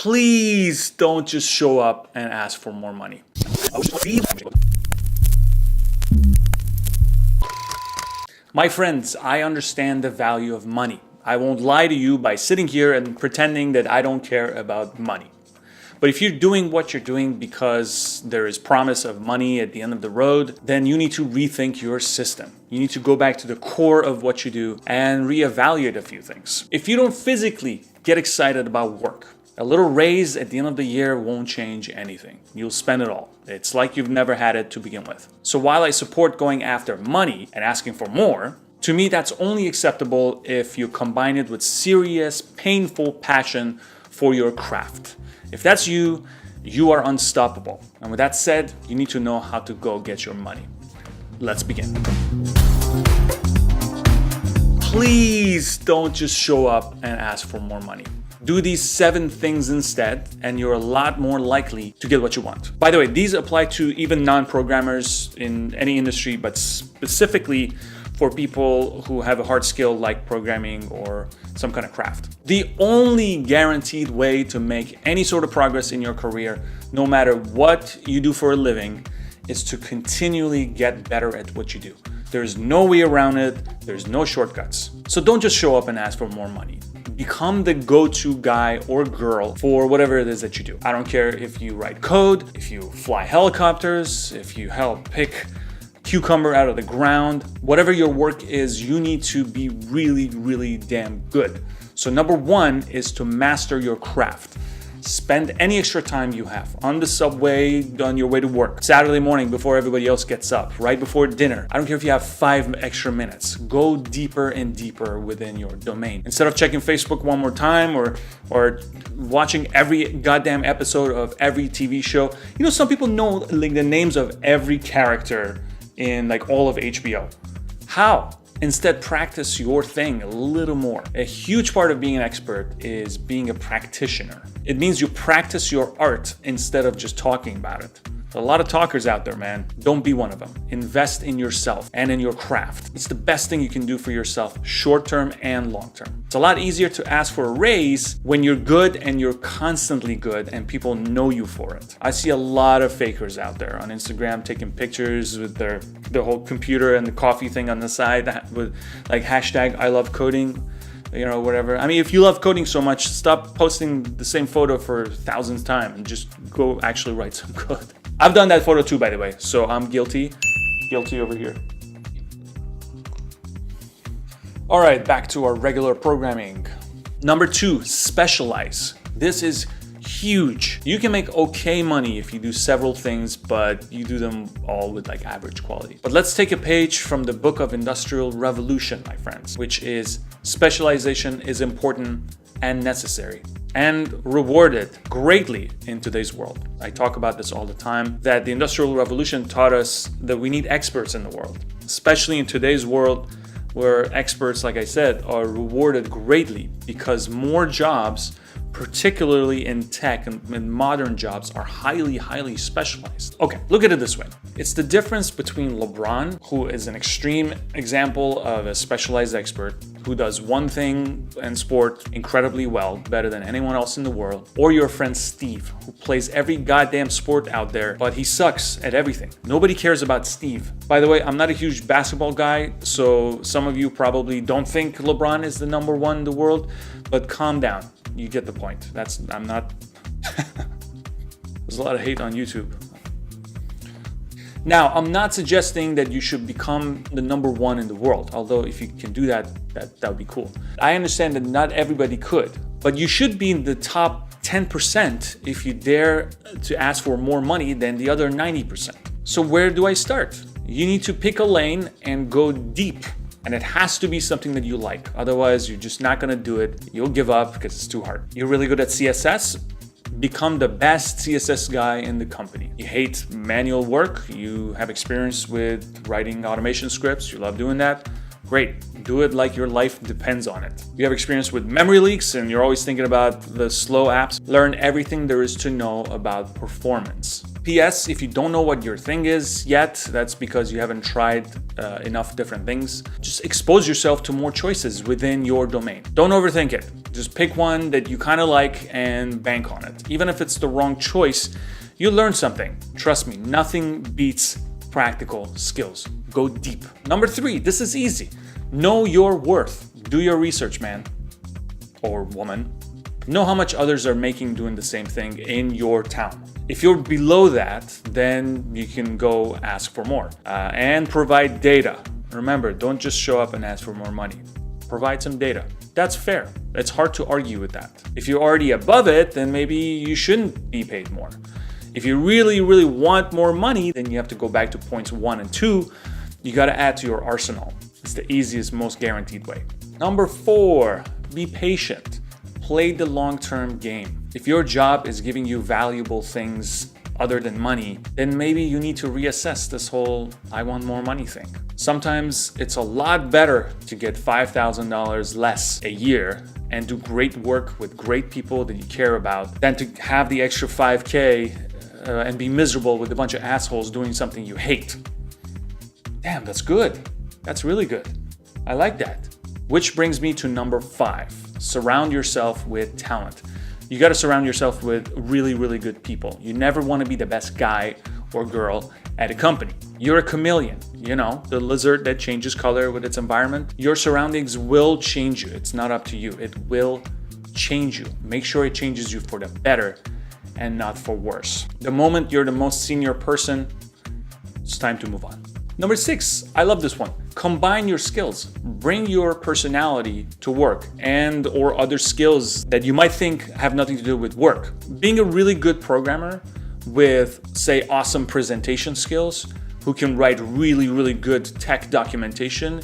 Please don't just show up and ask for more money. My friends, I understand the value of money. I won't lie to you by sitting here and pretending that I don't care about money. But if you're doing what you're doing because there is promise of money at the end of the road, then you need to rethink your system. You need to go back to the core of what you do and reevaluate a few things. If you don't physically get excited about work, a little raise at the end of the year won't change anything. You'll spend it all. It's like you've never had it to begin with. So while I support going after money and asking for more, to me that's only acceptable if you combine it with serious, painful passion for your craft. If that's you, you are unstoppable. And with that said, you need to know how to go get your money. Let's begin. Please don't just show up and ask for more money. Do these 7 things instead, and you're a lot more likely to get what you want. By the way, these apply to even non-programmers in any industry, but specifically for people who have a hard skill like programming or some kind of craft. The only guaranteed way to make any sort of progress in your career, no matter what you do for a living, is to continually get better at what you do. There's no way around it. There's no shortcuts. So don't just show up and ask for more money. Become the go-to guy or girl for whatever it is that you do. I don't care if you write code, if you fly helicopters, if you help pick cucumber out of the ground. Whatever your work is, you need to be really, really damn good. So number 1 is to master your craft. Spend any extra time you have on the subway, on your way to work, Saturday morning before everybody else gets up, right before dinner. I don't care if you have 5 extra minutes. Go deeper and deeper within your domain. Instead of checking Facebook one more time or watching every goddamn episode of every TV show. You know, some people know like the names of every character in like all of HBO. How? Instead, practice your thing a little more. A huge part of being an expert is being a practitioner. It means you practice your art instead of just talking about it. A lot of talkers out there, man. Don't be one of them. Invest in yourself and in your craft. It's the best thing you can do for yourself, short-term and long-term. It's a lot easier to ask for a raise when you're good and you're constantly good and people know you for it. I see a lot of fakers out there on Instagram taking pictures with their whole computer and the coffee thing on the side with like hashtag I love coding. You know, whatever. I mean, if you love coding so much, stop posting the same photo for thousandth time and just go actually write some code. I've done that photo too, by the way, so I'm guilty over here. All right, back to our regular programming. Number 2, specialize. This is huge. You can make okay money if you do several things, but you do them all with like average quality. But let's take a page from the book of Industrial Revolution, my friends, which is specialization is important and necessary and rewarded greatly in today's world. I talk about this all the time, that the Industrial Revolution taught us that we need experts in the world, especially in today's world where experts, like I said, are rewarded greatly because more jobs, particularly in tech and in modern jobs, are highly, highly specialized. Okay, look at it this way. It's the difference between LeBron, who is an extreme example of a specialized expert who does one thing in sport incredibly well, better than anyone else in the world, or your friend Steve, who plays every goddamn sport out there, but he sucks at everything. Nobody cares about Steve. By the way, I'm not a huge basketball guy, so some of you probably don't think LeBron is the number 1 in the world, but calm down. You get the point. I'm not. There's a lot of hate on YouTube. Now, I'm not suggesting that you should become the number 1 in the world, although if you can do that would be cool. I understand that not everybody could, but you should be in the top 10% if you dare to ask for more money than the other 90%. So where do I start? You need to pick a lane and go deep. And it has to be something that you like. Otherwise, you're just not gonna do it. You'll give up because it's too hard. You're really good at CSS? Become the best CSS guy in the company. You hate manual work. You have experience with writing automation scripts. You love doing that. Great. Do it like your life depends on it. You have experience with memory leaks and you're always thinking about the slow apps. Learn everything there is to know about performance. PS, if you don't know what your thing is yet, that's because you haven't tried enough different things. Just expose yourself to more choices within your domain. Don't overthink it. Just pick one that you kind of like and bank on it. Even if it's the wrong choice, you learn something. Trust me, nothing beats practical skills. Go deep. Number 3, this is easy. Know your worth. Do your research, man or woman. Know how much others are making doing the same thing in your town. If you're below that, then you can go ask for more and provide data. Remember, don't just show up and ask for more money. Provide some data. That's fair. It's hard to argue with that. If you're already above it, then maybe you shouldn't be paid more. If you really, really want more money, then you have to go back to points 1 and 2. You got to add to your arsenal. It's the easiest, most guaranteed way. Number 4, be patient. Play the long-term game. If your job is giving you valuable things other than money, then maybe you need to reassess this whole I want more money thing. Sometimes it's a lot better to get $5,000 less a year and do great work with great people that you care about than to have the extra 5K and be miserable with a bunch of assholes doing something you hate. Damn, that's good. That's really good. I like that. Which brings me to number 5. Surround yourself with talent. You got to surround yourself with really, really good people. You never want to be the best guy or girl at a company. You're a chameleon, you know, the lizard that changes color with its environment. Your surroundings will change you. It's not up to you. It will change you. Make sure it changes you for the better and not for worse. The moment you're the most senior person, it's time to move on. Number 6, I love this one. Combine your skills. Bring your personality to work and or other skills that you might think have nothing to do with work. Being a really good programmer with, say, awesome presentation skills, who can write really, really good tech documentation,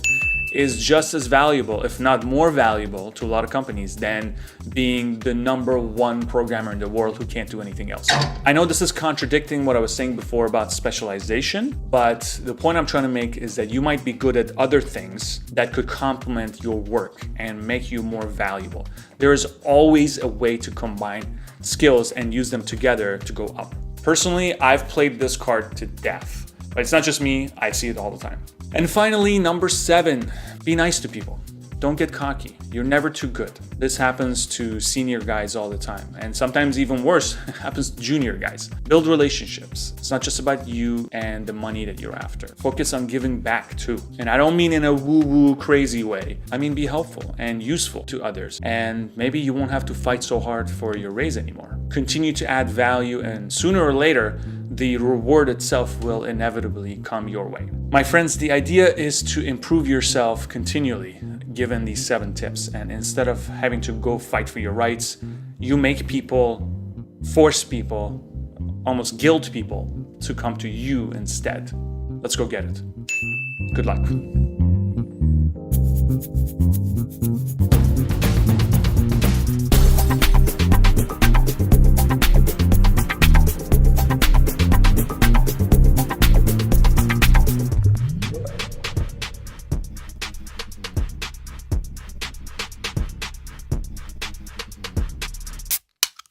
is just as valuable, if not more valuable, to a lot of companies than being the number 1 programmer in the world who can't do anything else. I know this is contradicting what I was saying before about specialization, but the point I'm trying to make is that you might be good at other things that could complement your work and make you more valuable. There is always a way to combine skills and use them together to go up. Personally, I've played this card to death, but it's not just me, I see it all the time. And finally, number 7, be nice to people. Don't get cocky. You're never too good. This happens to senior guys all the time. And sometimes even worse, it happens to junior guys. Build relationships. It's not just about you and the money that you're after. Focus on giving back too. And I don't mean in a woo-woo crazy way. I mean be helpful and useful to others. And maybe you won't have to fight so hard for your raise anymore. Continue to add value, and sooner or later, the reward itself will inevitably come your way. My friends, the idea is to improve yourself continually, given these 7 tips. And instead of having to go fight for your rights, you make people, force people, almost guilt people to come to you instead. Let's go get it. Good luck.